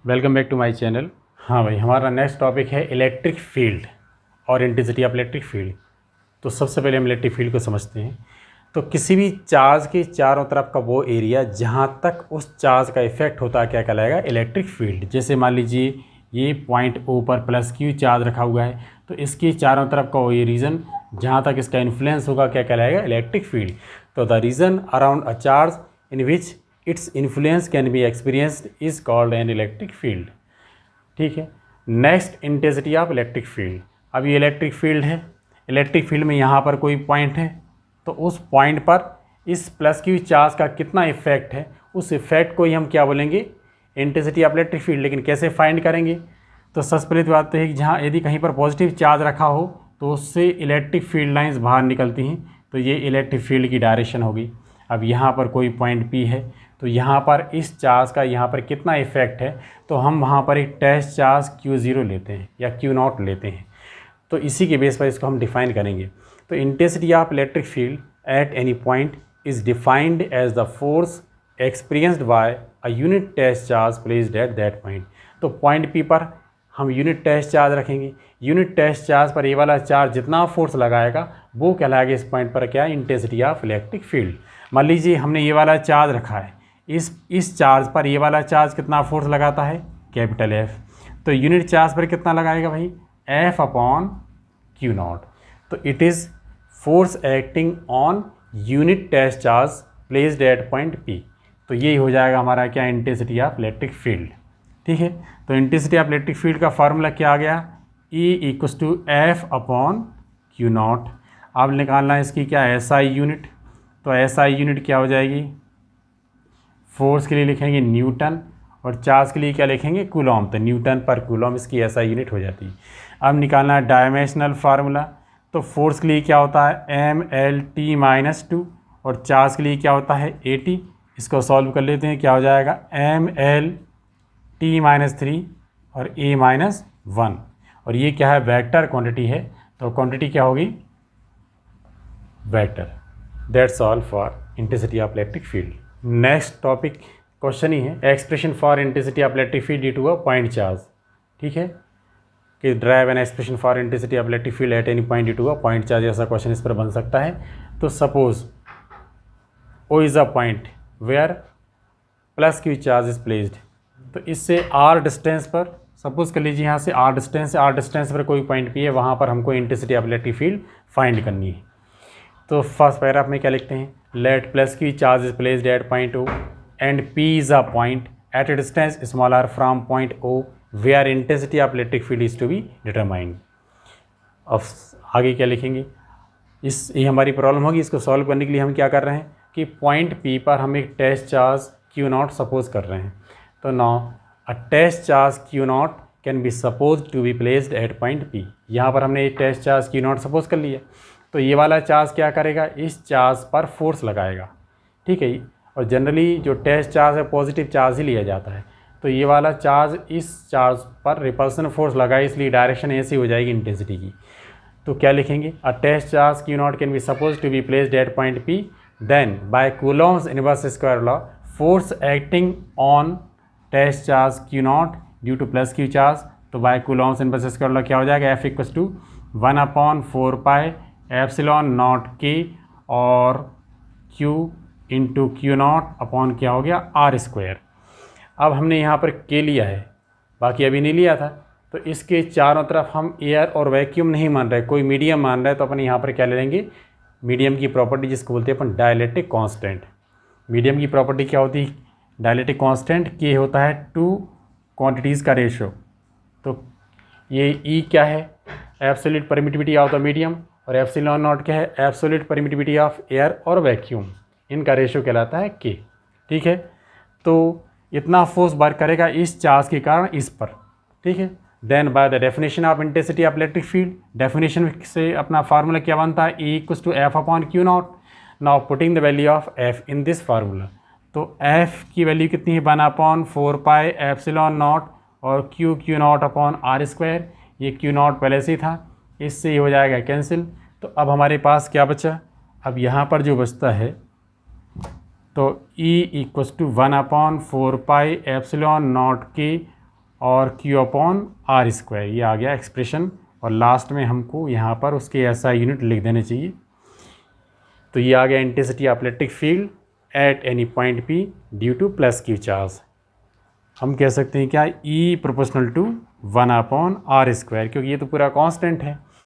Welcome back to my channel. हाँ भाई, हमारा नेक्स्ट टॉपिक है इलेक्ट्रिक फील्ड और इंटेंसिटी ऑफ इलेक्ट्रिक फील्ड। तो सबसे पहले हम इलेक्ट्रिक फील्ड को समझते हैं। तो किसी भी चार्ज के चारों तरफ का वो एरिया जहाँ तक उस चार्ज का इफेक्ट होता है क्या कहलाएगा? Electric field. जैसे मान लीजिए ये पॉइंट ओ पर प्लस क्यू चार्ज रखा हुआ है, तो इसके चारों तरफ का वो ये रीजन जहाँ तक इसका इन्फ्लुएंस होगा क्या कहलाएगा? Electric field. तो the region around a charge in which its influence can be experienced is called an electric field. ठीक है। Next, intensity of electric field. अब ये इलेक्ट्रिक फील्ड है। इलेक्ट्रिक फील्ड में यहाँ पर कोई पॉइंट है, तो उस पॉइंट पर इस प्लस क्यू चार्ज का कितना इफेक्ट है, उस इफेक्ट को ही हम क्या बोलेंगे? Intensity of electric field. लेकिन कैसे फाइंड करेंगे? तो सबसे पहले तो बात है कि जहाँ यदि कहीं पर पॉजिटिव चार्ज रखा हो तो उससे इलेक्ट्रिक फील्ड लाइंस बाहर निकलती हैं, तो ये इलेक्ट्रिक फील्ड की डायरेक्शन होगी। अब यहाँ पर कोई पॉइंट पी है, तो यहाँ पर इस चार्ज का यहाँ पर कितना इफेक्ट है, तो हम वहाँ पर एक टेस्ट चार्ज Q0 लेते हैं या Q0 लेते हैं। तो इसी के बेस पर इसको हम डिफाइन करेंगे। तो intensity of electric field at any point is defined as the force experienced by a unit test charge placed at that point. तो पॉइंट पी पर हम यूनिट टेस्ट चार्ज रखेंगे। यूनिट टेस्ट चार्ज पर ये वाला charge जितना force लगाएगा वो कहलाएगा इस पॉइंट पर क्या? Intensity of electric field. मान लीजिए हमने ये वाला चार्ज रखा है, इस चार्ज पर ये वाला चार्ज कितना फोर्स लगाता है? Capital F। तो यूनिट चार्ज पर कितना लगाएगा भाई? F upon Q0। तो it is force acting on unit test charge placed at point P। तो यही हो जाएगा हमारा क्या? Intensity of electric field. ठीक है। तो इंटेंसिटी ऑफ इलेक्ट्रिक फील्ड का फार्मूला क्या आ गया? E = F upon Q0। अब निकालना है इसकी क्या? SI unit. तो SI यूनिट क्या हो जाएगी? फोर्स के लिए लिखेंगे न्यूटन और चार्ज के लिए क्या लिखेंगे? कूलॉम। तो न्यूटन पर कूलॉम इसकी SI यूनिट हो जाती है। अब निकालना है डायमेंशनल फार्मूला। तो फोर्स के लिए क्या होता है? MLT-2 और चार्ज के लिए क्या होता है? AT। इसको सॉल्व कर लेते हैं, क्या हो जाएगा? MLT-3 और A-1। और ये क्या है? वेक्टर क्वांटिटी है, तो क्वांटिटी क्या होगी? Vector. That's all for intensity of electric field. Next topic question ही है, expression for intensity of electric field due to a point charge. ठीक है, कि derive an expression for intensity of electric field at any point due to a point charge, ऐसा question इस पर बन सकता है। तो suppose O is a point where plus Q charge is placed. तो इससे आर डिस्टेंस पर, सपोज कर लीजिए यहाँ से आर डिस्टेंस पर कोई पॉइंट पी है, वहाँ पर हमको intensity of electric field find करनी है। तो फर्स्ट पैराग्राफ में क्या लिखते हैं? Let plus Q charge is placed at point O and P is a point at a distance smaller from point O where intensity of electric field is to be determined. अब आगे क्या लिखेंगे? ये हमारी प्रॉब्लम होगी। इसको solve करने के लिए हम क्या कर रहे हैं कि पॉइंट P पर हम एक टेस्ट चार्ज Q0 सपोज कर रहे हैं। तो now a test charge Q0 can be suppose to be placed at point P। यहाँ पर हमने एक टेस्ट चार्ज Q0 सपोज कर लिया। तो ये वाला चार्ज क्या करेगा? इस चार्ज पर फोर्स लगाएगा। ठीक है। और जनरली जो टेस्ट चार्ज है पॉजिटिव चार्ज ही लिया जाता है। तो ये वाला चार्ज इस चार्ज पर रिपल्सन फोर्स लगाए, इसलिए डायरेक्शन ऐसी हो जाएगी इंटेंसिटी की। तो क्या लिखेंगे? A test charge Q0 can be suppose to be placed at point P, then by Coulomb's inverse square law force acting on test charge Q0 due to plus Q charge. तो by Coulomb's inverse square law क्या हो जाएगा? F = 1/4π epsilon naught K और Q into Q0 upon क्या हो गया? R²। अब हमने यहाँ पर K लिया है, बाकी अभी नहीं लिया था। तो इसके चारों तरफ हम एयर और वैक्यूम नहीं मान रहे, कोई मीडियम मान रहे, तो अपन यहाँ पर क्या ले लेंगे? मीडियम की प्रॉपर्टी जिसको बोलते हैं अपन डायलेक्ट्रिक कांस्टेंट। मीडियम की प्रॉपर्टी क्या होती है? डायलेक्ट्रिक कांस्टेंट K होता है टू क्वांटिटीज़ का रेशो। तो ये E क्या है? Absolute permittivity of the medium, और एप्सिलॉन नॉट क्या है? एब्सोल्यूट परमिटिविटी ऑफ एयर और वैक्यूम। इनका रेशियो कहलाता है K। ठीक है। तो इतना फोर्स वर्क करेगा इस चार्ज के कारण इस पर। ठीक है। Then by the definition of intensity of electric field, definition से अपना फार्मूला क्या बनता है? E = F upon Q0। Now putting the value of F in this formula. तो F की वैल्यू कितनी है? 1/4π एप्सिलॉन नॉट और Q0 अपॉन R²। ये Q0 पहले से ही था, इससे ही हो जाएगा कैंसिल। तो अब हमारे पास क्या बचा? अब यहाँ पर जो बचता है, तो E = 1/4π एप्सिलॉन नॉट K और Q अपॉन आर स्क्वायर, ये आ गया एक्सप्रेशन। और लास्ट में हमको यहाँ पर उसके SI यूनिट लिख देने चाहिए। तो ये आ गया intensity of electric field at any point P due to plus Q charge. हम कह सकते हैं क्या, E proportional to 1 upon R square, क्योंकि ये तो पूरा कांस्टेंट है।